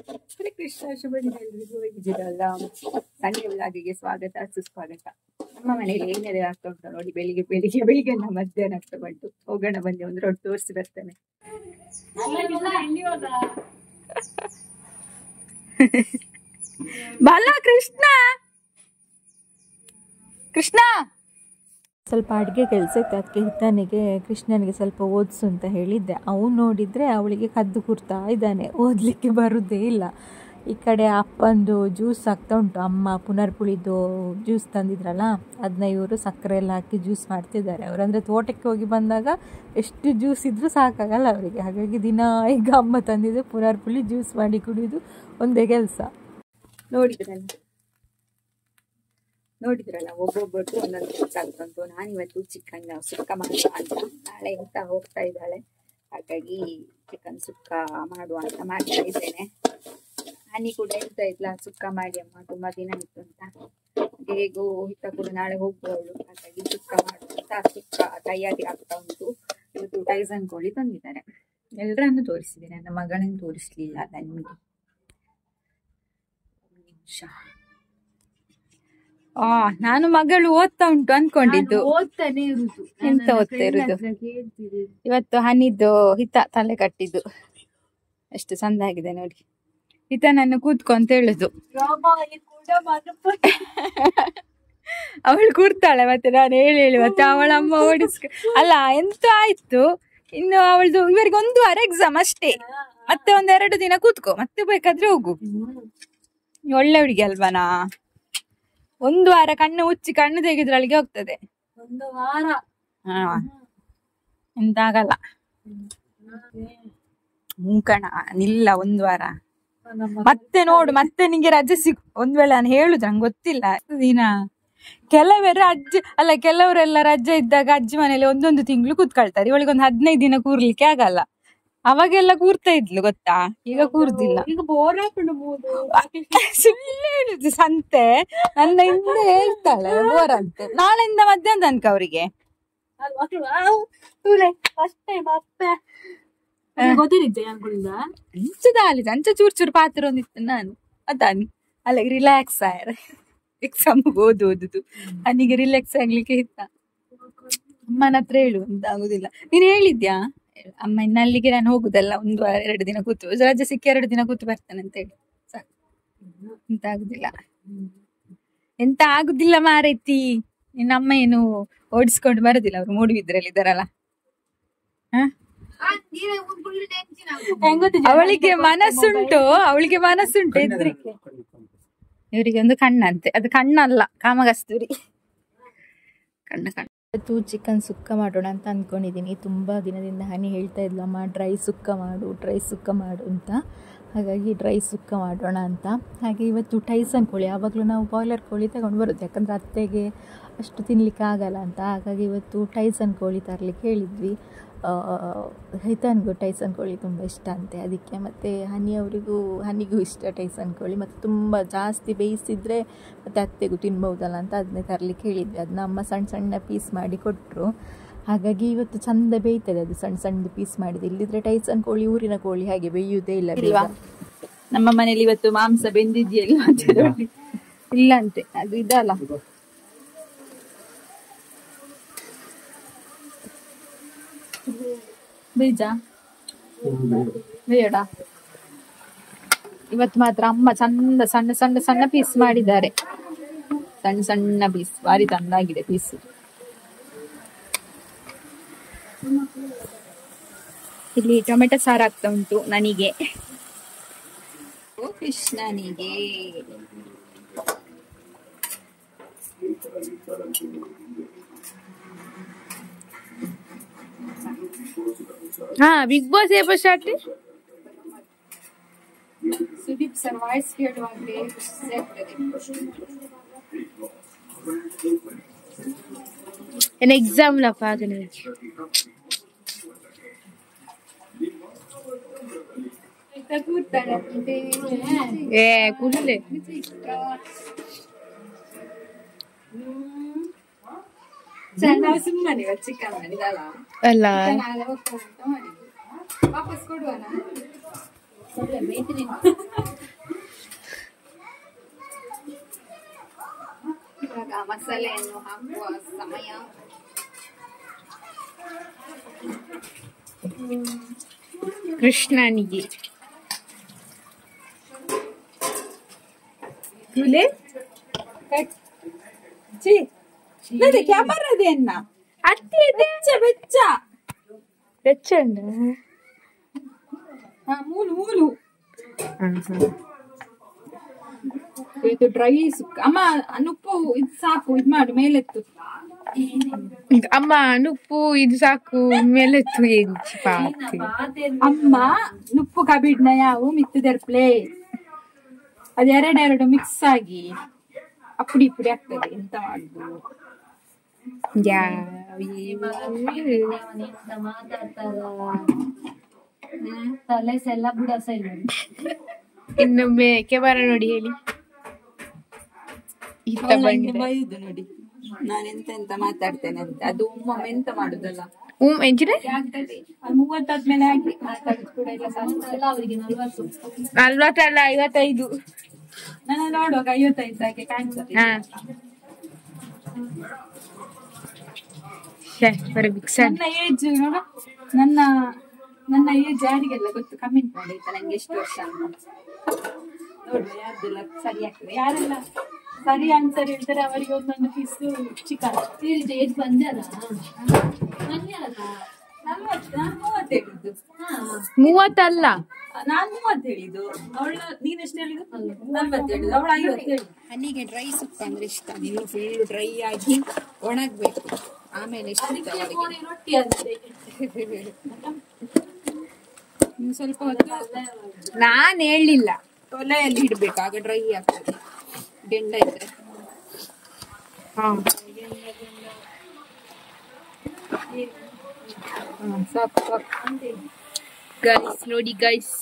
ಹರೇ ಕೃಷ್ಣ. ಶುಭ ದಿನ ಎಲ್ರಿಗೂ. ಹೇಗಿದ್ದೀರಲ್ಲ? ಸಂಡೆ ವ್ಲಾಗಿಗೆ ಸ್ವಾಗತ ಸುಸ್ವಾಗತ. ನಮ್ಮ ಮನೇಲಿ ಏನೇನು ಆಗ್ತಾ ಉಂಟು ನೋಡಿ. ಬೆಳಿಗ್ಗೆ ಮಧ್ಯಾಹ್ನ ಆಗ್ತಾ ಬಂತು. ಹೋಗೋಣ ಬನ್ನಿ, ಒಂದು ರೊಟ್ಟು ತೋರಿಸಿ ಬರ್ತೇನೆ. ಬಲ ಕೃಷ್ಣ ಕೃಷ್ಣ ಸ್ವಲ್ಪ ಅಡುಗೆ ಕೆಲಸ ಇತ್ತು, ಅದಕ್ಕೆ ಹಿತನಿಗೆ ಕೃಷ್ಣನಿಗೆ ಸ್ವಲ್ಪ ಓದಿಸು ಅಂತ ಹೇಳಿದ್ದೆ. ಅವನು ನೋಡಿದರೆ ಅವಳಿಗೆ ಕದ್ದು ಕೂರ್ತಾ ಇದ್ದಾನೆ, ಓದಲಿಕ್ಕೆ ಬರೋದೇ ಇಲ್ಲ. ಈ ಕಡೆ ಅಪ್ಪಂದು ಜ್ಯೂಸ್ ಆಗ್ತಾ ಉಂಟು. ಅಮ್ಮ ಪುನರ್ಪುಳಿದು ಜ್ಯೂಸ್ ತಂದಿದ್ರಲ್ಲ, ಅದನ್ನ ಇವರು ಸಕ್ಕರೆ ಎಲ್ಲ ಹಾಕಿ ಜ್ಯೂಸ್ ಮಾಡ್ತಿದ್ದಾರೆ. ಅವರಂದರೆ ತೋಟಕ್ಕೆ ಹೋಗಿ ಬಂದಾಗ ಎಷ್ಟು ಜ್ಯೂಸ್ ಇದ್ದರೂ ಸಾಕಾಗಲ್ಲ ಅವರಿಗೆ. ಹಾಗಾಗಿ ದಿನ ಈಗ ಅಮ್ಮ ತಂದಿದ್ದು ಪುನರ್ಪುಳಿ ಜ್ಯೂಸ್ ಮಾಡಿ ಕುಡಿಯೋದು ಒಂದೇ ಕೆಲಸ. ನೋಡಿದ್ರಲ್ಲ ಒಬ್ಬೊಬ್ಬರದ್ದು ಒಂದೊಂದು ಗೊತ್ತಾಗ್ತಾ ಉಂಟು. ನಾನಿವತ್ತು ಚಿಕನ್ ಸುಕ್ಕ ಮಾಡುವ ಅಂತ, ನಾಳೆ ಅಂತ ಹೋಗ್ತಾ ಇದ್ದಾಳೆ. ಹಾಗಾಗಿ ಚಿಕನ್ ಸುಕ್ಕ ಮಾಡುವ ಅಂತ ಮಾಡ್ತಾ ಇದ್ದೇನೆ. ಹನಿ ಕೂಡ ಹೇಳ್ತಾ ಇದ್ಲ, ಸುಕ್ಕ ಮಾಡಿ ಅಮ್ಮ, ತುಂಬಾ ದಿನ ಇತ್ತು ಅಂತ. ಹೇಗೂ ಹಿತ ಕೂಡ ನಾಳೆ ಹೋಗುವವಳು, ಹಾಗಾಗಿ ಸುಕ್ಕ ಮಾಡುವಂತ ಸುಕ್ಕ ತಯಾರಿ ಆಗ್ತಾ ಉಂಟು. ಇವತ್ತು ಟೈಸನ್ ಕೋಳಿ ತಂದಿದ್ದಾರೆ. ಎಲ್ಲರನ್ನು ತೋರಿಸಿದ್ದೇನೆ, ನನ್ನ ಮಗಳನ್ನ ತೋರಿಸ್ಲಿಲ್ಲ ನಿಮಗೆ. ನಿಮಿಷ, ನಾನು ಮಗಳು ಓದ್ತಾ ಉಂಟು ಅನ್ಕೊಂಡಿದ್ದು. ಓದ್ತಾನೆ ಇರುದು. ಎಂತ ಓದ್ತಾ ಇರುದು? ಇವತ್ತು ಹನಿದು ಹಿತ ತಲೆ ಕಟ್ಟಿದ್ದು ಎಷ್ಟು ಚಂದ ಆಗಿದೆ ನೋಡಿ. ಹಿತ ನನ್ನ ಕೂತ್ಕೊ ಅಂತ ಹೇಳುದು. ಅವಳು ಕೂರ್ತಾಳೆ, ಮತ್ತೆ ನಾನು ಹೇಳಿ ಮತ್ತೆ ಅವಳ ಅಮ್ಮ ಅಲ್ಲ ಎಂತ ಆಯ್ತು. ಇನ್ನು ಅವಳದು ಇವರಿಗೆ 1 ವಾರ ಎಕ್ಸಾಮ್ ಅಷ್ಟೇ, ಮತ್ತೆ 1-2 ದಿನ ಕೂತ್ಕೋ, ಮತ್ತೆ ಬೇಕಾದ್ರೆ ಹೋಗು. ಒಳ್ಳೆ ಹುಡುಗಿ ಅಲ್ವಾನಾ? 1 ವಾರ ಕಣ್ಣು ಉಚ್ಚಿ ಕಣ್ಣು ತೆಗೆದ್ರಳಿಗೆ ಹೋಗ್ತದೆ. 1 ವಾರ ಎಂತ ಆಗಲ್ಲ. ಮೂಕಣ ನಿಲ್ಲ 1 ವಾರ. ಮತ್ತೆ ನೋಡು, ಮತ್ತೆ ನಿಂಗೆ ರಜೆ ಒಂದ್ ವೇಳೆ ನಾನು ಹೇಳುದು ನಂಗೆ ಗೊತ್ತಿಲ್ಲ ದಿನ. ಕೆಲವರೆಲ್ಲ ರಜೆ ಇದ್ದಾಗ ಅಜ್ಜಿ ಮನೇಲಿ 1 ತಿಂಗಳು ಕೂತ್ಕೊಳ್ತಾರೆ. ಇವಳಿಗೆ 15 ದಿನ ಕೂರ್ಲಿಕ್ಕೆ ಆಗಲ್ಲ. ಅವಾಗೆಲ್ಲ ಕೂರ್ತಾ ಇದ್ಲು ಗೊತ್ತಾ, ಈಗ ಕೂರ್ದಿಲ್ಲ. ಸುಳ್ಳು ಹೇಳುದು ಸಂತೆ. ನನ್ನ ಹಿಂದೆ ಹೇಳ್ತಾಳೆ ಬೋರಂತೆ. ನಾಳೆಯಿಂದ ಮಧ್ಯಾಹ್ನ ತನಕ ಅವರಿಗೆ ಅಂಚ ಚೂರ್ ಪಾತ್ರ ಒಂದಿತ್ತು. ನಾನು ಅದಾನಿ ಅಲ್ಲಿಗೆ ರಿಲ್ಯಾಕ್ಸ್ ಆಯ್ರೆ ಎಕ್ಸಾಮ್ ಓದುದು. ನನಗೆ ರಿಲ್ಯಾಕ್ಸ್ ಆಗ್ಲಿಕ್ಕೆ ಇತ್ತ. ಅಮ್ಮನ ಹತ್ರ ಹೇಳು ಅಂತ ಆಗುದಿಲ್ಲ. ನೀನ್ ಹೇಳಿದ್ಯಾ ಅಮ್ಮ ಇನ್ನು ಅಲ್ಲಿಗೆ ನಾನು ಹೋಗುದಲ್ಲ, 1 ವಾರ 2 ದಿನ ಕೂತು ರಜೆ ಸಿಕ್ಕಿ 2 ದಿನ ಕೂತು ಬರ್ತೇನೆ ಅಂತ ಹೇಳಿ ಸಾಕು. ಎಂತ ಆಗುದಿಲ್ಲ ಮಾರೈತಿ. ನಿನ್ನಮ್ಮ ಏನು ಓಡಿಸ್ಕೊಂಡು ಬರುದಿಲ್ಲ, ಅವ್ರು ಮೂಡುಬಿದ್ರಲ್ಲಿ ಇದ್ದಾರಲ್ಲ. ಅವಳಿಗೆ ಮನಸ್ಸುಂಟು ಹೆದ್ರಿಕೆ. ಇವರಿಗೆ ಒಂದು ಕಣ್ಣಂತೆ, ಅದು ಕಣ್ಣಲ್ಲ ಕಾಮಗಸ್ತೂರಿ. ಕಣ್ಣ ಇವತ್ತು ಚಿಕನ್ ಸುಕ್ಕ ಮಾಡೋಣ ಅಂತ ಅಂದ್ಕೊಂಡಿದ್ದೀನಿ. ತುಂಬ ದಿನದಿಂದ ಹನಿ ಹೇಳ್ತಾ ಇದ್ಲಮ್ಮ ಡ್ರೈ ಸುಕ್ಕ ಮಾಡು ಅಂತ. ಹಾಗಾಗಿ ಡ್ರೈ ಸುಕ್ಕ ಮಾಡೋಣ ಅಂತ. ಹಾಗೆ ಇವತ್ತು ಟೈಸನ್ ಕೋಳಿ, ಯಾವಾಗಲೂ ನಾವು ಬಾಯ್ಲರ್ ಕೋಳಿ ತಗೊಂಡು ಬರೋದು, ಯಾಕಂದರೆ ಅತ್ತೆಗೆ ಅಷ್ಟು ತಿನ್ನಲಿಕ್ಕೆ ಆಗಲ್ಲ ಅಂತ. ಹಾಗಾಗಿ ಇವತ್ತು ಟೈಸನ್ ಕೋಳಿ ತರಲಿಕ್ಕೆ ಹೇಳಿದ್ವಿ. ಹಿತನಿಗೂ ಟೈಸನ್ ಕೋಳಿ ತುಂಬ ಇಷ್ಟ ಅಂತೆ, ಅದಕ್ಕೆ. ಮತ್ತು ಹನಿಗೂ ಇಷ್ಟ ಟೈಸನ್ ಕೋಳಿ. ಮತ್ತು ತುಂಬ ಜಾಸ್ತಿ ಬೇಯಿಸಿದರೆ ಮತ್ತು ಅತ್ತೆಗೂ ತಿನ್ಬಹುದಲ್ಲ ಅಂತ ಅದನ್ನೇ ತರಲಿಕ್ಕೆ ಹೇಳಿದ್ವಿ. ಅದನ್ನ ಅಮ್ಮ ಸಣ್ಣ ಪೀಸ್ ಮಾಡಿ ಕೊಟ್ಟರು. ಹಾಗಾಗಿ ಇವತ್ತು ಚಂದ ಬೇಯ್ತದೆ ಅದು, ಸಣ್ಣ ಪೀಸ್ ಮಾಡಿದೆ. ಇಲ್ಲಿದ್ರೆ ಟೈಸನ್ ಕೋಳಿ ಊರಿನ ಕೋಳಿ ಹಾಗೆ ಬೇಯುವುದೇ ಇಲ್ಲ. ನಮ್ಮ ಮನೇಲಿ ಇವತ್ತು ಮಾಂಸ ಬೆಂದಿದೆಯಲ್ಲ ಇಲ್ಲ ಅಂತೆ, ಅದು ಇದಲ್ಲ ಬೀಜ ಬೇಡ. ಇವತ್ತು ಮಾತ್ರ ಅಮ್ಮ ಚಂದ ಸಣ್ಣ ಪೀಸ್ ಮಾಡಿದ್ದಾರೆ. ಸಣ್ಣ ಪೀಸ್ ಭಾರಿ ತಂದಾಗಿದೆ ಪೀಸ್. ಇಲ್ಲಿ ಟೊಮೆಟೊ ಸಾರು ಆಗ್ತಾ ಉಂಟು ನನಗೆ, ಕೃಷ್ಣನಿಗೆ. ಬಿಗ್ ಬಾಸ್ ಏಪ ಸ್ಟಾರ್ಟ್. ಸುದೀಪ್ ಸರ್ ವಾಯ್ಸ್ ಕೇಳುವಾಗಲೇ ಖುಷಿ ಆಗ್ತದೆ. ಏನ್ ಎಕ್ಸಾಮ್ ಲಪ್ಪ ಅದನ್ನ ಕುಡ್ಲೆ ಸುಮ್ಮನೆ ಚಿಕನ್ ಮಾಡಿದಲ್ಲ ಅಲ್ಲ. ವಾಪಸ್ ಕೊಡುವನ ಮಸಾಲೆಯನ್ನು ಹಾಕುವ ಸಮಯ. ಕೃಷ್ಣನಿಗೆ ಕ್ಯಾಮರಾದೇನ ಅತ್ತಿ ಬೆಚ್ಚ ಬೆಚ್ಚ ಬೆಚ್ಚ ಉಂಟು. ಮೂಲು ಮೂಲು ಇದು ಡ್ರೈ ಅಮ್ಮ ನುಪ್ಪು ಇದು ಸಾಕು, ಇದು ಮಾಡು ಮೇಲೆತ್ತು. ಅಮ್ಮ ನುಪ್ಪು ಇದು ಸಾಕು ಮೇಲೆತ್ತು. ಅಮ್ಮ ನುಪ್ಪು ಕಬಿಡ್ನ ಯಾವು ಮಿತ್ತದೆರ್ಪ್ಲೆ ಅದು ಎರಡೆರಡು ಮಿಕ್ಸ್ ಆಗಿ ಅಪ್ಪುಡಿ ಪುಡಿ ಆಗ್ತದೆ. ಎಂತ ಮಾಡುದು ತಲೆಸೆಲ್ಲ ಬುಡಸ ಇಲ್ಲ. ಇನ್ನೊಮ್ಮೆ ಕ್ಯಾಮರಾ ನೋಡಿ ಹೇಳಿ. ಬೈದು ನೋಡಿ ನಾನು ಎಂತ ಮಾತಾಡ್ತೇನೆ ಅಂತ. ಅದು ಒಮ್ಮೊಮ್ಮೆ ಎಂತ ಮಾಡುದಲ್ಲ, ಎಂಚಿನ 30 ಹಾಕಿ ಮಾತಾಡುದು ಕೂಡ ಇಲ್ಲ. ಅವರಿಗೆ 40 ಅಲ್ಲ 55. ನನ್ನ ನೋಡುವಾಗ 55 ಹಾಗೆ ಕಾಣಿಸ್ತದೆ. ನನ್ನ ಏಜ್ ನೋಡು, ನನ್ನ ಏಜ್ ಯಾರಿಗೆಲ್ಲ ಗೊತ್ತು ಕಮೆಂಟ್ ಮಾಡಿ ಆಯ್ತಾ, ನಂಗೆ ಎಷ್ಟು ವರ್ಷ ಅಂತ ನೋಡುವ. ಯಾರ್ದೆಲ್ಲ ಸರಿ ಆಗ್ತದೆ, ಯಾರೆಲ್ಲ ಸರಿ ಆನ್ಸರ್ ಹೇಳ್ತಾರೆ ಅವರಿಗೆ ಒಂದೊಂದು ಪೀಸ್ ಚಿಕನ್. ಏಜ್ ಬಂದ್ಯಾರ 30 ಅಲ್ಲ, ನಾನು 30 ಹೇಳಿದ್ದು. ಅವಳು ನೀನ್ ಎಷ್ಟು ಹೇಳಿದ್ದು? 40 ಹೇಳಿದ್ದು. ಅವಳು 50 ಹೇಳಿದ್ದು. ಹನಿಗೆ ಡ್ರೈ ಸೊಪ್ಪು ಅಂದ್ರೆ ಇಷ್ಟ. ನೀವು ಫುಲ್ ಡ್ರೈ ಆಗಿ ಒಣಗ್ಬೇಕು, ಆಮೇಲೆ ಇಷ್ಟ. ರೊಟ್ಟಿ ಅಂತೆ ಇನ್ನು ಸ್ವಲ್ಪ ಹೊತ್ತು ನಾನ್ ಹೇಳಿಲ್ಲ, ತೊಲೆಯಲ್ಲಿ ಇಡ್ಬೇಕು, ಆಗ ಡ್ರೈ ಆಗ್ತದೆ. ಗೆಂಡ ಇದ್ರೆ ಸಾಕು ಸಾಕು. ಗೈಸ್ ನೋಡಿ ಗೈಸ್,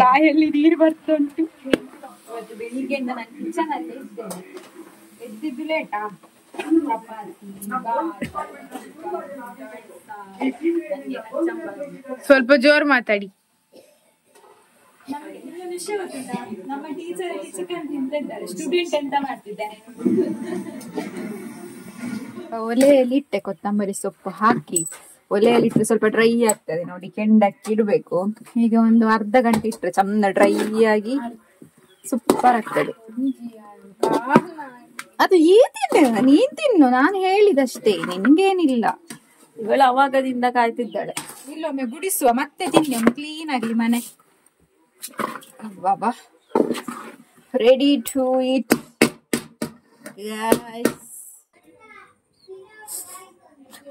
ಬಾಯಲ್ಲಿ ನೀರು ಬರ್ತುಂಟು. ಇವತ್ತು ಬೆಳಿಗ್ಗೆಯಿಂದ ನಾನು ಕಿಚನ್ ಅಲ್ಲೇ ಇದ್ದೇನೆ. ಎದ್ದಿದ್ದು ಲೇಟಾ? ಸ್ವಲ್ಪ ಜೋರ್ ಮಾತಾಡಿ. ವಿಷಯ ಗೊತ್ತುಂಟಾ? ನಮ್ಮ ಟೀಚರ್ ಅಲ್ಲಿ ಚಿಕನ್ ತಿಂತಾ ಇದ್ದಾರೆ. ಸ್ಟೂಡೆಂಟ್ ಎಂತ ಮಾಡ್ತಿದ್ದಾರೆ? ಒಲೆಯಲ್ಲಿ ಇಟ್ಟೆ ಕೊತ್ತಂಬರಿ ಸೊಪ್ಪು ಹಾಕಿ, ಒಲೆಯಲ್ಲಿ ಇಟ್ಟರೆ ಸ್ವಲ್ಪ ಡ್ರೈ ಆಗ್ತದೆ ನೋಡಿ. ಕೆಂಡಕ್ಕೆ ಇಡಬೇಕು. ಈಗ ಒಂದು ಅರ್ಧ ಗಂಟೆ ಇಟ್ಟರೆ ಚಂದ ಡ್ರೈ ಆಗಿ ಸೂಪರ್ ಆಗ್ತದೆ. ಅದು ಈ ತಿನ್ನು, ನೀನ್ ತಿನ್ನು, ನಾನು ಹೇಳಿದಷ್ಟೇ, ನಿನ್ಗೇನಿಲ್ಲ. ಇವಳು ಅವಾಗದಿಂದ ಕಾಯ್ತಿದ್ದಾಳೆ. ಇಲ್ಲೊಮ್ಮೆ ಗುಡಿಸುವ, ಮತ್ತೆ ತಿನ್ನಿ, ಒಮ್ಮೆ ಕ್ಲೀನ್ ಆಗ್ಲಿ ಮನೆ. ಬಾಬಾ ರೆಡಿ ಟು ಈಟ್.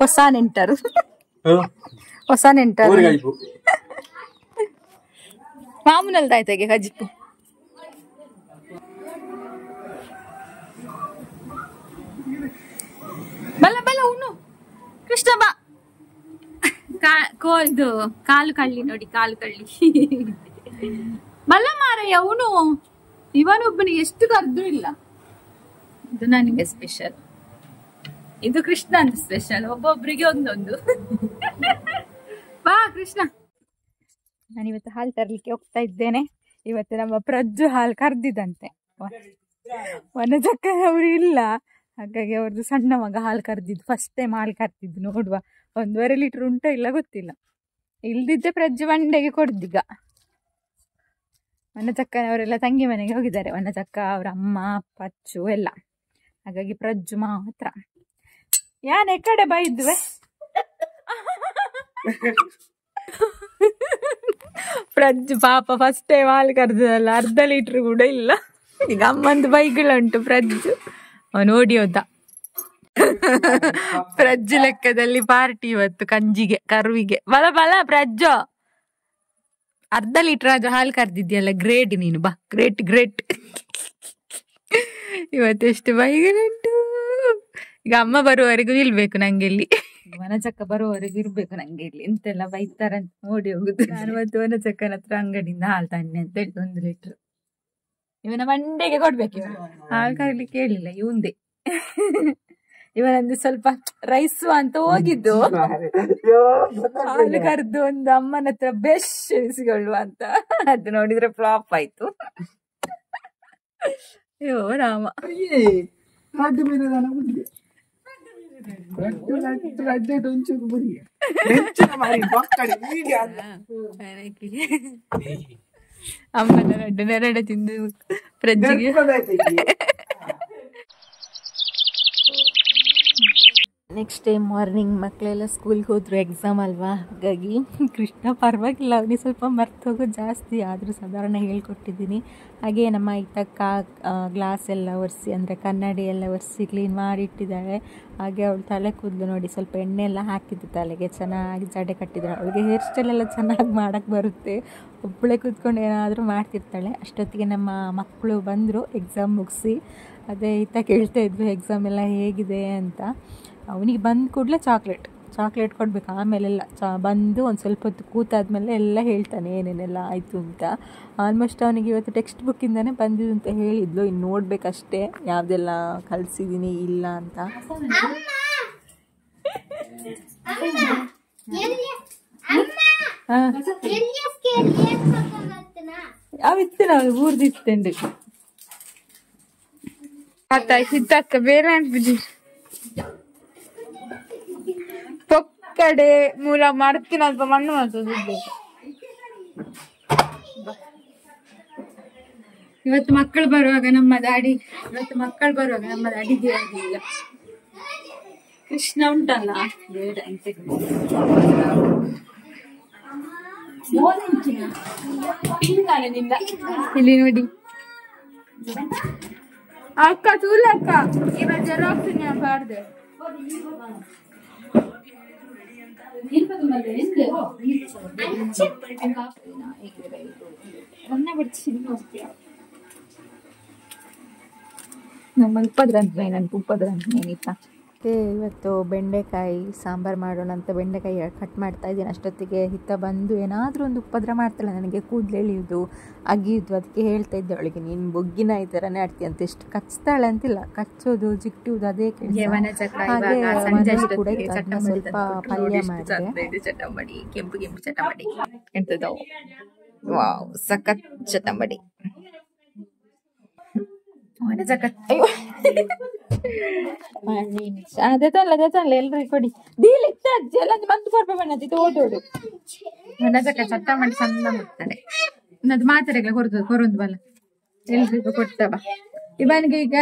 ಹೊಸ ನೆಂಟರು, ಹೊಸ ನೆಂಟರು. ಮಾಮೂನಲ್ ತಾಯ್ತಾಗೆ ಕಜಿಪ್ಪು. ಬಲ್ಲ ಬಲ್ಲ ಉಣ್ಣು ಕೃಷ್ಣ ಬಾ. ಇದು ಕಾಲು ಕಳ್ಳಿ ನೋಡಿ, ಕಾಲು ಕಳ್ಳಿ. ಬಲ್ಲ ಮಾರಯ್ಯ ಉಣು. ಇವನೊಬ್ಬನಿಗೆ ಎಷ್ಟು ಕರ್ದ್ರು ಇಲ್ಲ. ಇದು ನನಗೆ ಸ್ಪೆಷಲ್, ಇದು ಕೃಷ್ಣ ಅಂತ ಸ್ಪೆಷಲ್. ಒಬ್ಬೊಬ್ರಿಗೆ ಒಂದೊಂದು. ಬಾ ಕೃಷ್ಣ. ನಾನಿವತ್ತು ಹಾಲು ತರ್ಲಿಕ್ಕೆ ಹೋಗ್ತಾ ಇದ್ದೇನೆ. ಇವತ್ತು ನಮ್ಮ ಪ್ರಜ್ಜು ಹಾಲು ಕರ್ದಿದಂತೆ. ವನಜಕ್ಕನವರು ಇಲ್ಲ, ಹಾಗಾಗಿ ಅವ್ರದ್ದು ಸಣ್ಣ ಮಗ ಹಾಲು ಕರ್ದಿದ್ದು. ಫಸ್ಟ್ ಟೈಮ್ ಹಾಲು ಕರ್ದಿದ್ದು. ನೋಡುವ 1.5 ಲೀಟರ್ ಉಂಟೋ ಇಲ್ಲ ಗೊತ್ತಿಲ್ಲ. ಇಲ್ದಿದ್ದೆ ಪ್ರಜ್ಜು ಬಂಡೆಗೆ ಕೊಡ್ದೀಗ. ವನಚಕ್ಕನವರೆಲ್ಲ ತಂಗಿ ಮನೆಗೆ ಹೋಗಿದ್ದಾರೆ. ವನಚಕ್ಕ, ಅವ್ರ ಅಮ್ಮ, ಪಚ್ಚು ಎಲ್ಲ. ಹಾಗಾಗಿ ಪ್ರಜ್ಜು ಮಾತ್ರ. ಯಾನ್ ಕಡೆ ಬೈದ್ವೆ. ಪ್ರಜ್ಜು ಪಾಪ ಫಸ್ಟ್ ಟೈಮ್ ಹಾಲು ಕರ್ದಲ್ಲ, 1/2 ಲೀಟರ್ ಕೂಡ ಇಲ್ಲ. ಈಗ ಅಮ್ಮಂದು ಬೈಗುಳುಂಟು ಪ್ರಜ್ಜು. ನೋಡಿ ಹೋದ. ಪ್ರಜ್ಜು ಲೆಕ್ಕದಲ್ಲಿ ಪಾರ್ಟಿ ಇವತ್ತು ಕಂಜಿಗೆ, ಕರುವಿಗೆ. ಬಲ ಬಲ ಪ್ರಜ್ಜು, 1/2 ಲೀಟರ್ ಆದ್ರೂ ಹಾಲು ಕರ್ದಿದ್ಯಲ್ಲ, ಗ್ರೇಟ್ ನೀನು. ಬಾ, ಗ್ರೇಟ್ ಗ್ರೇಟ್. ಇವತ್ತೆಷ್ಟು ಬೈಗುಳುಂಟು. ಈಗ ಅಮ್ಮ ಬರುವವರೆಗೂ ನಿಲ್ಬೇಕು ನಂಗೆ ಇಲ್ಲಿ. ವನಚಕ್ಕ ಬರುವವರೆಗೂ ಇರ್ಬೇಕು ನಂಗೆ ಇಲ್ಲಿ. ಎಂತೆಲ್ಲ ಬೈತಾರಂತ ನೋಡಿ ಹೋಗುದು. ನಾನು ಇವತ್ತು ವನಚಕ್ಕನ ಹತ್ರ ಅಂಗಡಿಯಿಂದ ಹಾಲು ತನ್ನಿ ಅಂತ ಹೇಳಿ 1 ಲೀಟರ್ ಇವನ ಮಂಡೆಗೆ ಕೊಡ್ಬೇಕು. ಹಾಲು ಕರ್ಲಿಕ್ಕೆ ಹೇಳಿಲ್ಲ ಇವಂದೇ. ಇವನೊಂದು ಸ್ವಲ್ಪ ರೈಸು ಅಂತ ಹೋಗಿದ್ದು, ಹಾಲು ಕರೆದು ಒಂದು ಅಮ್ಮನ ಹತ್ರ ಬೆಸ್ಟ್ ಎನಿಸಿಕೊಳ್ಳುವ ಅಂತ. ಅದು ನೋಡಿದ್ರೆ ಫ್ಲಾಪ್ ಆಯ್ತು. ಅಯ್ಯೋ ರಾಮ. ಅಮ್ಮನ ರಡ್ಡು ನೆರಡೆ ತಿಂದು ಫ್ರಿಜ್ಜಿಗೆ. ನೆಕ್ಸ್ಟ್ ಡೇ ಮಾರ್ನಿಂಗ್ ಮಕ್ಕಳೆಲ್ಲ ಸ್ಕೂಲ್ಗೆ ಹೋದ್ರು, ಎಕ್ಸಾಮ್ ಅಲ್ವಾ, ಹಾಗಾಗಿ ಕೃಷ್ಣ ಪರವಾಗಿಲ್ಲ, ಅವನಿಗೆ ಸ್ವಲ್ಪ ಮರ್ತು ಹೋಗೋದು ಜಾಸ್ತಿ, ಆದರೂ ಸಾಧಾರಣ ಹೇಳ್ಕೊಟ್ಟಿದ್ದೀನಿ. ಹಾಗೆ ನಮ್ಮ ಇತ್ತಕ್ಕ ಗ್ಲಾಸ್ ಎಲ್ಲ ಒರೆಸಿ, ಅಂದರೆ ಕನ್ನಡಿ ಎಲ್ಲ ಒರೆಸಿ ಕ್ಲೀನ್ ಮಾಡಿಟ್ಟಿದ್ದಾಳೆ. ಹಾಗೆ ಅವಳು ತಲೆ ಕೂದಲು ನೋಡಿ ಸ್ವಲ್ಪ ಎಣ್ಣೆ ಎಲ್ಲ ಹಾಕಿದ್ದು ತಲೆಗೆ, ಚೆನ್ನಾಗಿ ಜಡೆ ಕಟ್ಟಿದ್ದಾಳೆ. ಅವಳಿಗೆ ಹೇರ್ ಸ್ಟೈಲ್ ಎಲ್ಲ ಚೆನ್ನಾಗಿ ಮಾಡೋಕ್ಕೆ ಬರುತ್ತೆ, ಒಬ್ಬಳೇ ಕೂತ್ಕೊಂಡು ಏನಾದರೂ ಮಾಡ್ತಿರ್ತಾಳೆ. ಅಷ್ಟೊತ್ತಿಗೆ ನಮ್ಮ ಮಕ್ಕಳು ಬಂದರು ಎಕ್ಸಾಮ್ ಮುಗಿಸಿ. ಅದೇ ಈತ ಕೇಳ್ತಾ ಇದ್ವಿ ಎಕ್ಸಾಮ್ ಎಲ್ಲ ಹೇಗಿದೆ ಅಂತ. ಅವನಿಗೆ ಬಂದ ಕೂಡಲೇ ಚಾಕ್ಲೇಟ್ ಕೊಡಬೇಕು, ಆಮೇಲೆಲ್ಲ ಬಂದು ಒಂದು ಸ್ವಲ್ಪ ಹೊತ್ತು ಕೂತಾದ್ಮೇಲೆ ಎಲ್ಲ ಹೇಳ್ತಾನೆ ಏನೇನೆಲ್ಲ ಆಯಿತು ಅಂತ. ಆಲ್ಮೋಸ್ಟ್ ಅವನಿಗೆ ಇವತ್ತು ಟೆಕ್ಸ್ಟ್ ಬುಕ್ಕಿಂದನೇ ಬಂದಿದ್ದು ಅಂತ ಹೇಳಿದ್ಲು, ಇನ್ನು ನೋಡಬೇಕಷ್ಟೇ ಯಾವುದೆಲ್ಲ ಕಲಿಸಿದ್ದೀನಿ ಇಲ್ಲ ಅಂತ. ಅವಿತ್ತು ನಾವು ಊರ್ದಿತ್ತೇಂಡು ಹಿತ್ತಕ್ಕ ಬೇರೆ ಅನ್ಬಿಡಿ ಪೊಕ್ಕಡೆ ಮೂಲ ಮಡ್ತಿನ ಅಲ್ಪ ಮಣ್ಣು ಮಾಡ್ತದೆ. ಇವತ್ತು ಮಕ್ಕಳು ಬರುವಾಗ ನಮ್ಮ ದಾಡಿ ಆಗಿಲ್ಲ. ಕೃಷ್ಣ ಉಂಟಲ್ಲ ಬೇಡ ಇಲ್ಲಿ ನೋಡಿ ಅಕ್ಕ ತೂಲಕ್ಕ ಇವಾಗ ಜೆರಾಕ್ಸ್ ಬಾರ್ದೆ ನಮ್ಮ ಉಪ್ಪದ್ರಂತ ನನಗೆ ಉಪ್ಪದ್ರಂತ ಏನಿತ್ತ. ಇವತ್ತು ಬೆಂಡೆಕಾಯಿ ಸಾಂಬಾರು ಮಾಡೋಣ ಅಂತ ಬೆಂಡೆಕಾಯಿ ಕಟ್ ಮಾಡ್ತಾ ಇದ್ದೀನಿ. ಅಷ್ಟೊತ್ತಿಗೆ ಹಿತ್ತ ಬಂದು ಏನಾದರೂ ಒಂದು ಉಪದ್ರ ಮಾಡ್ತಾಳೆ, ನನಗೆ ಕೂದಲು ಎಳೆಯೋದು ಅಗಿಯೋದು. ಅದಕ್ಕೆ ಹೇಳ್ತಾ ಇದ್ದೆ ಅವಳಿಗೆ, ನೀನು ಬೊಗ್ಗಿನ ಈ ಥರನೇ ಆಡ್ತೀಯ ಅಂತ. ಎಷ್ಟು ಕಚ್ತಾಳೆ ಅಂತಿಲ್ಲ, ಕಚ್ಚೋದು ಜಿಟ್ಟುವುದು ಅದೇ ಕೆಲಸ. ಹಾಗೆ ಕೂಡ ಸ್ವಲ್ಪ ಪಲ್ಯ ಮಾಡಿದೆ, ಚಟಂಬಡಿ, ಕೆಂಪು ಚಟಂಬಡಿ ಎಂತದೋ, ವಾವ್ ಸಖತ್ ಚಟಂಬಡಿ. ಅಯ್ಯೋ ಅದೇ ತಂದ್ಲ ಎಲ್ರಿಗೂ ಕೊಡಿ. ಡೀಲ್ ಇತ್ತ ಅಜ್ಜಿ ಎಲ್ಲ ಬಂದು ಕೊರ್ಪೆ ಬಣ್ಣದಿ ಓಡೋಡು ಮನಸಕ್ಕ ಚಟ್ಟ ಮಾಡಿ ಸಣ್ಣ ಮಾಡ್ತಾರೆ. ಇನ್ನದು ಮಾತ್ರೆಗಳ ಹೊರೊಂದು ಬಲ್ಲ ಎಲ್ರಿಗೂ ಕೊಡ್ತವ. ಇವನಿಗೆ ಈಗ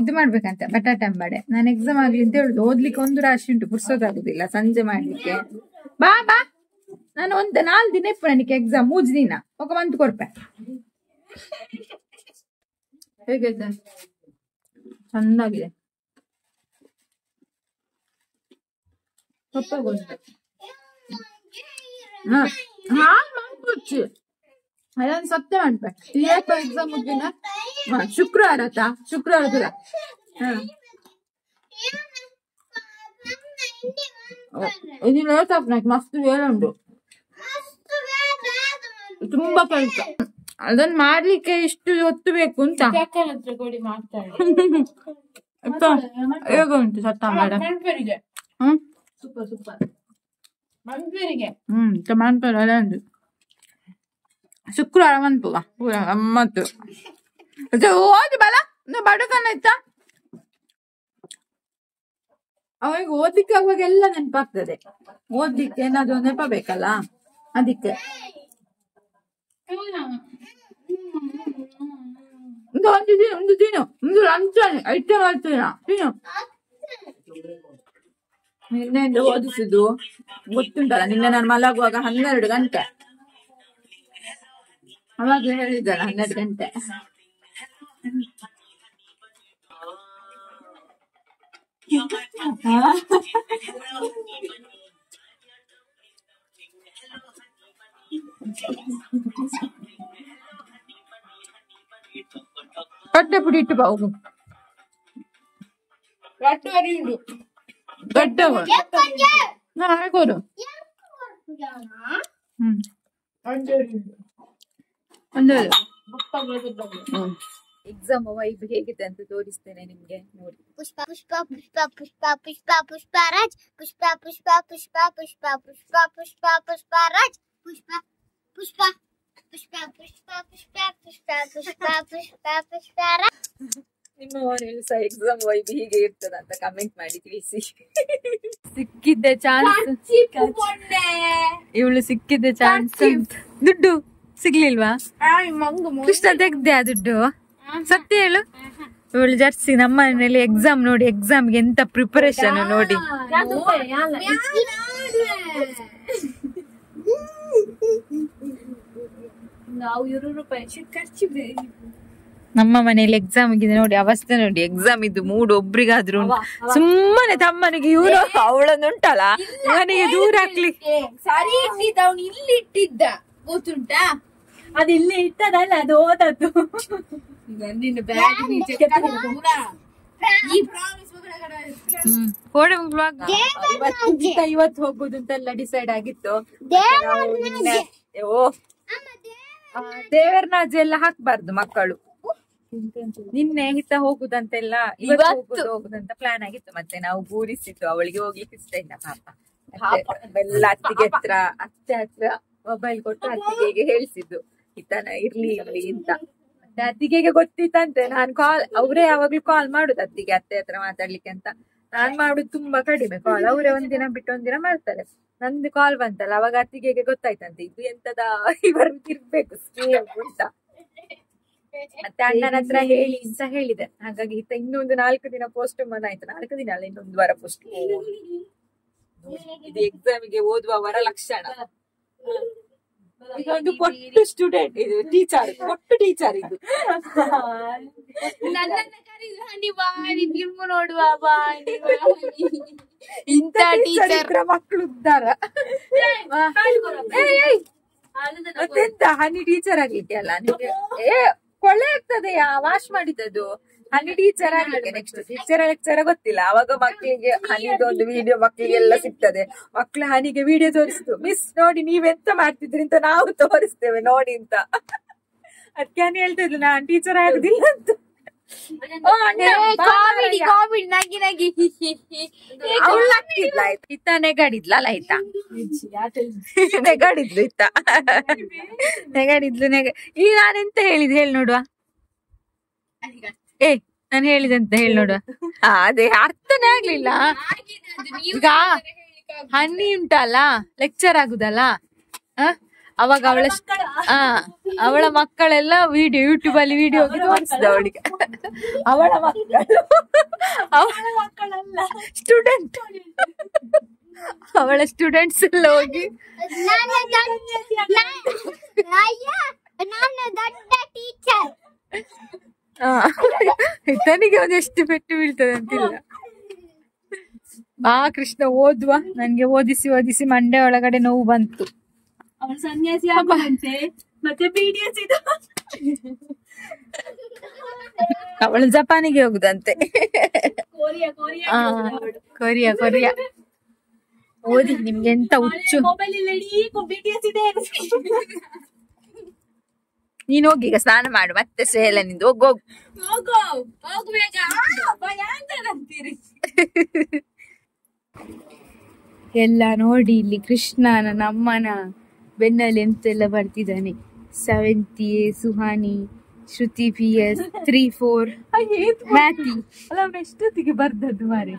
ಇದು ಮಾಡ್ಬೇಕಂತ ಬಟಾಟೆ ಅಂಬಾಡೆ. ನಾನು ಎಕ್ಸಾಮ್ ಆಗ್ಲಿ ಅಂತ ಹೇಳುದು, ಓದ್ಲಿಕ್ಕೆ ಒಂದು ರಾಶಿ ಉಂಟು, ಪುರ್ಸೋದಾಗುದಿಲ್ಲ ಸಂಜೆ ಮಾಡ್ಲಿಕ್ಕೆ. ಬಾ ನಾನು ಒಂದು 4 ದಿನ ಇಪ್ಪ ನನಗೆ ಎಕ್ಸಾಮ್ 3 ದಿನ ಒಗ ಬಂದು ಕೊಡ್ಪೆ. ಹೇಗಿದೆ ಚೆನ್ನಾಗಿದೆ, ಗೊತ್ತು ಅದೊಂದು ಸತ್ಯ ಮಾಡ್ಬೇಕು. ಎಕ್ಸಾಮ್ ಮುಗಿನ ಶುಕ್ರವಾರ ಶುಕ್ರವಾರ ಇದು ಮಸ್ತ್ ವೇಳೆ ಉಂಟು, ತುಂಬಾ ಕೆಲಸ. ಅದನ್ನ ಮಾಡ್ಲಿಕ್ಕೆ ಇಷ್ಟು ಹೊತ್ತು ಬೇಕು ಅಂತ ಹೇಗ ಉಂಟು ಸತ್ತ ಮೇಡಮ್. ಮನ್ಪೇರು ಅದೇ ಉಂಟು. ಶುಕ್ರವಾರ ಮನ್ಪುವ ಪೂರ ಗಮ್ಮತ್ತು. ಓದಿ ಬಲ ಬಡಕನ ಆಯ್ತಾ, ಅವಾಗ ಓದ್ಲಿಕ್ಕೆ ಆಗುವಾಗ ಎಲ್ಲ ನೆನಪಾಗ್ತದೆ. ಓದ್ಲಿಕ್ಕೆ ಏನಾದ್ರು ನೆಪ ಬೇಕಲ್ಲ, ಅದಕ್ಕೆ ಒಂದು ತಿನ್ನು, ಒಂದು ಲಂಚನೆ ಐಟಮ್ ಮಾಡ್ತೀನ ತಿನ್ನು. ನಿನ್ನೆಯಿಂದ ಓದಿಸಿದ್ದು ಗೊತ್ತುಂಟಲ್ಲ, ನಿನ್ನೆ ನಾನು ಮಲಗುವಾಗ 12 ಗಂಟೆ, ಅವಾಗ ಹೇಳಿದ್ದಲ್ಲ 12 ಗಂಟೆ. ಗಡ್ಡೆ ಪುಡಿ ಇಟ್ಟು ಬಾ ಹೋಗು, ಗಡ್ಡೆ ಹಾಕೋರು. ಎಕ್ಸಾಮ್ ವೈಬ್ ಹೇಗಿದೆ ಅಂತ ತೋರಿಸ್ತೇನೆ ನಿಮ್ಗೆ, ನೋಡಿ. ಪುಷ್ಪ ಪುಷ್ಪ ಪುಷ್ಪ ಪುಷ್ಪ ಪುಷ್ಪ ಪುಷ್ಪರಾಜ್ ಪುಷ್ಪ ಪುಷ್ಪ ಪುಷ್ಪ ಪುಷ್ಪ ಪುಷ್ಪ ಪುಷ್ಪ ಪುಷ್ಪರಾಜ್ ಪುಷ್ಪ ಪುಷ್ಪ ಪುಷ್ಪ ಪುಷ್ಪ ಪುಷ್ಪ ಪುಷ್ಪ ಪುಷ್ಪ ಪುಷ್ಪ ಪುಷ್ಪರಾಜ್ ನಿಮ್ಮ ಮನೆಯಲ್ಲಿ ಸಹ ಎಕ್ಸಾಮ್ ವೈಬ್ ಹೀಗೆ ಇರ್ತದ ಅಂತ ಕಮೆಂಟ್ ಮಾಡಿ ತಿಳಿಸಿ. ಸಿಕ್ಕಿದ್ದೆ ಚಾನ್ಸ್, ಇವಳು ಸಿಕ್ಕಿದ್ದೆ ಚಾನ್ಸ್. ದುಡ್ಡು ಸಿಗ್ಲಿಲ್ವಾ? ಕೃಷ್ಣ ತೆಗ್ದೆ ಆ ದುಡ್ಡು? ಸತ್ಯ ಹೇಳು. ಇವಳು ಜರ್ಸಿ ನಮ್ಮ ಮನೆಯಲ್ಲಿ ಎಕ್ಸಾಮ್ ನೋಡಿ, ಎಕ್ಸಾಮ್ಗೆ ಎಂತ ಪ್ರಿಪರೇಷನ್ ನೋಡಿ. ನಮ್ಮ ಮನೆಯಲ್ಲಿ ಎಕ್ಸಾಮ್ ಆಗಿದೆ ನೋಡಿ, ಅವಸ್ಥೆ ನೋಡಿ. ಎಕ್ಸಾಮ್ ಇದ್ದು ಮೂಡ್ ಒಬ್ರಿಗಾದ್ರು ಸುಮ್ಮನೆ ತಮ್ಮನಿಗೆ ಇವ್ರು ಅವಳನ್ನುಂಟಲ್ಲ ಇವನಿಗೆ ದೂರ ಹಾಕ್ಲಿಕ್ಕೆ ಸರಿ ಇಟ್ಟಿದ್ದ, ಅವ್ನು ಇಲ್ಲಿ ಇಟ್ಟಿದ್ದ ಗೊತ್ತುಂಟಾ? ಅದು ಇಲ್ಲಿ ಇಟ್ಟದಲ್ಲ, ಅದು ಓದದ್ದು. ಇವತ್ತು ಹೋಗುದು ಅಂತೆಲ್ಲ ಡಿಸೈಡ್ ಆಗಿತ್ತು. ದೇವರನಾಜೆ ಎಲ್ಲ ಹಾಕ್ಬಾರ್ದು ಮಕ್ಕಳು. ನಿನ್ನೆ ಹಿತ ಹೋಗುದಂತೆಲ್ಲ, ಇವತ್ತು ಹೋಗುದಂತ ಪ್ಲಾನ್ ಆಗಿತ್ತು. ಮತ್ತೆ ನಾವು ಪೂರಿಸಿತ್ತು, ಅವಳಿಗೆ ಹೋಗ್ಲಿಕ್ಕೆ ಇಷ್ಟ ಇಲ್ಲ ಪಾಪ. ಎಲ್ಲ ಅತ್ತಿಗೆ ಅತ್ತೆ ಹತ್ರ ಮೊಬೈಲ್ ಕೊಟ್ಟು ಅತ್ತಿಗೆಗೆ ಹೇಳ್ಸಿದ್ದು ಹಿತನ ಇರ್ಲಿ ಅಂತ. ಮತ್ತೆ ಅತ್ತಿಗೆಗೆ ಗೊತ್ತಿತ್ತಂತೆ ನಾನು ಅವರೇ ಯಾವಾಗ್ಲೂ ಕಾಲ್ ಮಾಡುದು ಅತ್ತಿಗೆ, ಅತ್ತೆ ಹತ್ರ ಮಾತಾಡ್ಲಿಕ್ಕೆ ಅಂತ. ನಾನ್ ಮಾಡುದು ತುಂಬಾ ಕಡಿಮೆ ಕಾಲ್, ಅವರೇ ಒಂದಿನ ಬಿಟ್ಟು ಒಂದಿನ ಮಾಡ್ತಾರೆ. ನಂದು ಕಾಲ್ ಬಂತಲ್ಲ ಅವಾಗ ಅತ್ತಿಗೆಗೆ ಗೊತ್ತಾಯ್ತಂತೆ ಇದು ಎಂತದ ಇವರು ಇರ್ಬೇಕು ಅಂತ. ಮತ್ತೆ ಅಣ್ಣನ ಹತ್ರ ಹೇಳಿ ಅಂತ ಹೇಳಿದೆ. ಹಾಗಾಗಿ ಇನ್ನೊಂದು 4 ದಿನ ಪೋಸ್ಟ್ ಮನ್ ಆಯ್ತು. 4 ದಿನ ಅಲ್ಲ, ಇನ್ನೊಂದು ವಾರ ಪೋಸ್ಟ್. ಇದು ಎಕ್ಸಾಮಿಗೆ ಓದುವವರ ಲಕ್ಷಣ. ಇದೊಂದು ಪೊಟ್ಟು ಸ್ಟೂಡೆಂಟ್, ಇದು ಟೀಚರ್, ಪೊಟ್ಟು ಟೀಚರ್ ಇದು. ಇಂತ ಟೀಚರ್ ಮಕ್ಕಳು ಉದ್ದಾರ. ಮತ್ತೆಂತ ಹನಿ ಟೀಚರ್ ಆಗ್ಲಿಕ್ಕೆ ಅಲ್ಲ ನಿಮಗೆ ಕೊಳ್ಳೆ ಆಗ್ತದೆಯಾ? ವಾಶ್ ಮಾಡಿದ್ದದು ಹನಿ ಟೀಚರ್ ಆಗ್ಲಿಕ್ಕೆ. ನೆಕ್ಸ್ಟ್ ಲೆಕ್ಚರ್ ಗೊತ್ತಿಲ್ಲ. ಅವಾಗ ಮಕ್ಕಳಿಗೆ ಹನಿದೊಂದು ವಿಡಿಯೋ ಮಕ್ಕಳಿಗೆಲ್ಲ ಸಿಗ್ತದೆ. ಮಕ್ಳು ಹನಿಗೆ ವಿಡಿಯೋ ತೋರಿಸ್ತು, ಮಿಸ್ ನೋಡಿ ನೀವೆಂತ ಮಾಡ್ತಿದ್ರಿ ಅಂತ ನಾವು ತೋರಿಸ್ತೇವೆ ನೋಡಿ ಅಂತ. ಅದಕ್ಕೆ ಹನಿ ಹೇಳ್ತಾ ಇದ್ಲು ನಾನ್ ಟೀಚರ್ ಆಗುದಿಲ್ಲ ಅಂತ. ಇತ್ತ ನೆಗಾಡಿದ್ಲಲ್ಲ ಆಯ್ತಾ, ನೆಗಾಡಿದ್ಲು ಇತ್ತ ನೆಗಾಡಿದ್ಲು ಈಗ ನಾನೆಂತ ಹೇಳಿದ್ ಹೇಳಿ ನೋಡುವ. ನಾನು ಹೇಳಿದಂತ ಹೇಳಿ ನೋಡುವ. ಅದೇ ಅರ್ಥನೇ ಆಗ್ಲಿಲ್ಲ. ಈಗ ಹನಿ ಉಂಟಲ್ಲ ಲೆಕ್ಚರ್ ಆಗುದಲ್ಲ, ಅವಾಗ ಅವಳ ಮಕ್ಕಳೆಲ್ಲ ಯೂಟ್ಯೂಬ್ ಅಲ್ಲಿ ವಿಡಿಯೋ ಹೋಗಿ ತೋರಿಸಿದ ಅವಳಿಗೆ. ಅವಳ ಮಕ್ಕಳಲ್ಲ ಸ್ಟೂಡೆಂಟ್, ಅವಳ ಸ್ಟೂಡೆಂಟ್ಸ್ ಎಲ್ಲ ಹೋಗಿ ತನಿಗೆ ಒಂದೆಷ್ಟು ಪೆಟ್ಟು ಬೀಳ್ತದೆ ಅಂತಿಲ್ಲ. ಕೃಷ್ಣ ಓದುವ. ನನ್ಗೆ ಓದಿಸಿ ಓದಿಸಿ ಮಂಡೆ ಒಳಗಡೆ ನೋವು ಬಂತು. ಅವಳು ಸನ್ಯಾಸಿ ಆಗುವಂತೆ. ಮತ್ತೆ PDS ಇದು, ಅವಳು ಜಪಾನಿಗೆ ಹೋಗುದಂತೆ. ಕೊರಿಯಾ ಓದಿ. ನಿಮ್ಗೆ ಎಂತ ಹುಚ್ಚು? ಮೊಬೈಲ್ ಇಲ್ಲ, BTS ಇದೆ. ನೀನ್ ಹೋಗಿ ಈಗ ಸ್ನಾನ ಮಾಡು, ಮತ್ತೆ ಸೇಲ ನಿಂದು ಹೋಗು ಬೇಗ. ಅಂತೀರಿ ಎಲ್ಲ ನೋಡಿ. ಇಲ್ಲಿ ಕೃಷ್ಣ ನನ್ನ ಅಮ್ಮನ ಬೆನ್ನಲ್ಲಿ ಎಂತೆಲ್ಲ ಬರ್ತಿದ್ದಾನೆ. 7th A Suhani, Shruti PS 3-4 ಮ್ಯಾಥಿ ಅಲ್ಲ. ಅವ್ನು ಎಷ್ಟೊತ್ತಿಗೆ ಬರ್ದದ್ದು ಮಾರಿ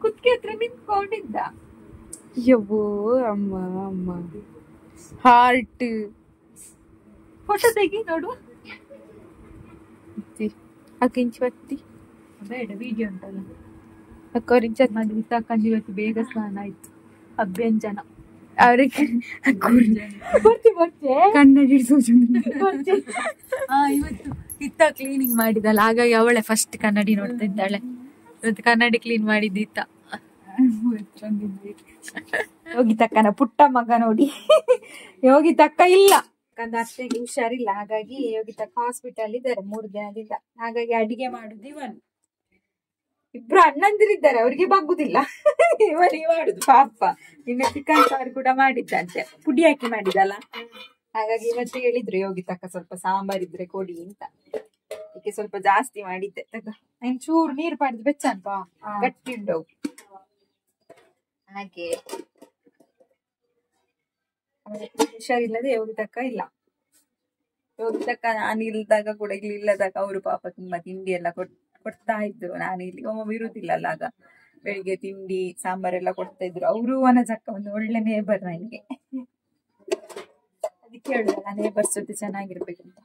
ಕುತ್ಕೆ ಹತ್ರ ನಿಂತ್ಕೊಂಡಿದ್ದ. ಯವ್ವೋ ಅಮ್ಮ ಹಾರ್ಟ್ ಫೋಟೋ ತೆಗಿ ನೋಡುವ. ಅಕ್ಕಿಂಚ್ ಬತ್ತಿ ಬೇಡ, ವಿಡಿಯೋ ಉಂಟಲ್ಲ. ಅಕ್ಕವ್ರಿಂಚ ಮಾಡಿ ತಕ್ಕಂಡು ಇವತ್ತು ಬೇಗ ಸ್ನಾನ ಆಯ್ತು. ಅಭ್ಯಂಜನ ಅವ್ರಿಗೆ ಕನ್ನಡಿ ಇವತ್ತು ಇತ್ತ ಕ್ಲೀನಿಂಗ್ ಮಾಡಿದಲ್ಲ, ಹಾಗಾಗಿ ಅವಳೆ ಫಸ್ಟ್ ಕನ್ನಡಿ ನೋಡ್ತಾ ಇದ್ದಾಳೆ. ಇವತ್ತು ಕನ್ನಡಿ ಕ್ಲೀನ್ ಮಾಡಿದ್ದಿತ್ತ. ಯೋಗಿತಕ್ಕನ ಪುಟ್ಟ ಮಗ ನೋಡಿ. ಯೋಗಿತಕ್ಕ ಇಲ್ಲ, ಅತ್ತೆಗೆ ಹುಷಾರಿಲ್ಲ. ಹಾಗಾಗಿ ಯೋಗಿತಕ್ಕ ಹಾಸ್ಪಿಟಲ್ ಇದ್ದಾರೆ 3 ದಿನದಿಂದ. ಹಾಗಾಗಿ ಅಡಿಗೆ ಮಾಡುದು ಇವನು. ಇಬ್ರು ಅಣ್ಣಂದಿರಿದ್ದಾರೆ, ಅವ್ರಿಗೆ ಬಗ್ಗುದಿಲ್ಲ. ಇವನಿಗೆ ಮಾಡುದು ಪಾಪ. ನಿನ್ನೆ ಚಿಕನ್ ಸಾರು ಕೂಡ ಮಾಡಿದ್ದಂತೆ, ಪುಡಿ ಹಾಕಿ ಮಾಡಿದಲ್ಲ. ಹಾಗಾಗಿ ಇವತ್ತು ಹೇಳಿದ್ರು ಯೋಗಿತಕ್ಕ ಸ್ವಲ್ಪ ಸಾಂಬಾರ್ ಇದ್ರೆ ಕೊಡಿ ಅಂತ. ಅದಕ್ಕೆ ಸ್ವಲ್ಪ ಜಾಸ್ತಿ ಮಾಡಿದ್ದೆ. ನನ್ ಚೂರು ನೀರು ಪಡೆದು ಬೆಚ್ಚನ್ಪ ಗಟ್ಟಿ ಉಂಟವು. ಹಾಗೆ ಹುಷಾರಿಲ್ಲದೆ ಯೋಗಿತಕ್ಕ ಇಲ್ಲ. ಹೋಗಿದ್ದಕ್ಕ ನಾನು ಇಲ್ದಾಗ ಕೂಡ ಇಲ್ಲಿ ಇಲ್ಲದಾಗ ಅವರು ಪಾಪ ತುಂಬಾ ತಿಂಡಿ ಎಲ್ಲ ಕೊಡ್ತಾ ಇದ್ರು. ನಾನು ಇಲ್ಲಿ ಒಮ್ಮೆ ಇರುದಿಲ್ಲಲ್ಲ, ಆಗ ಬೆಳಿಗ್ಗೆ ತಿಂಡಿ ಸಾಂಬಾರೆಲ್ಲ ಕೊಡ್ತಾ ಇದ್ರು. ಅವರು ಅನಜಕ್ಕ ಒಂದು ಒಳ್ಳೆ ನೇಬರ್ ನನಗೆ. ಅದಕ್ಕೆ ಹೇಳುದಲ್ಲ ನೇಬರ್ಸ್ ಜೊತೆ ಚೆನ್ನಾಗಿರ್ಬೇಕಂತ.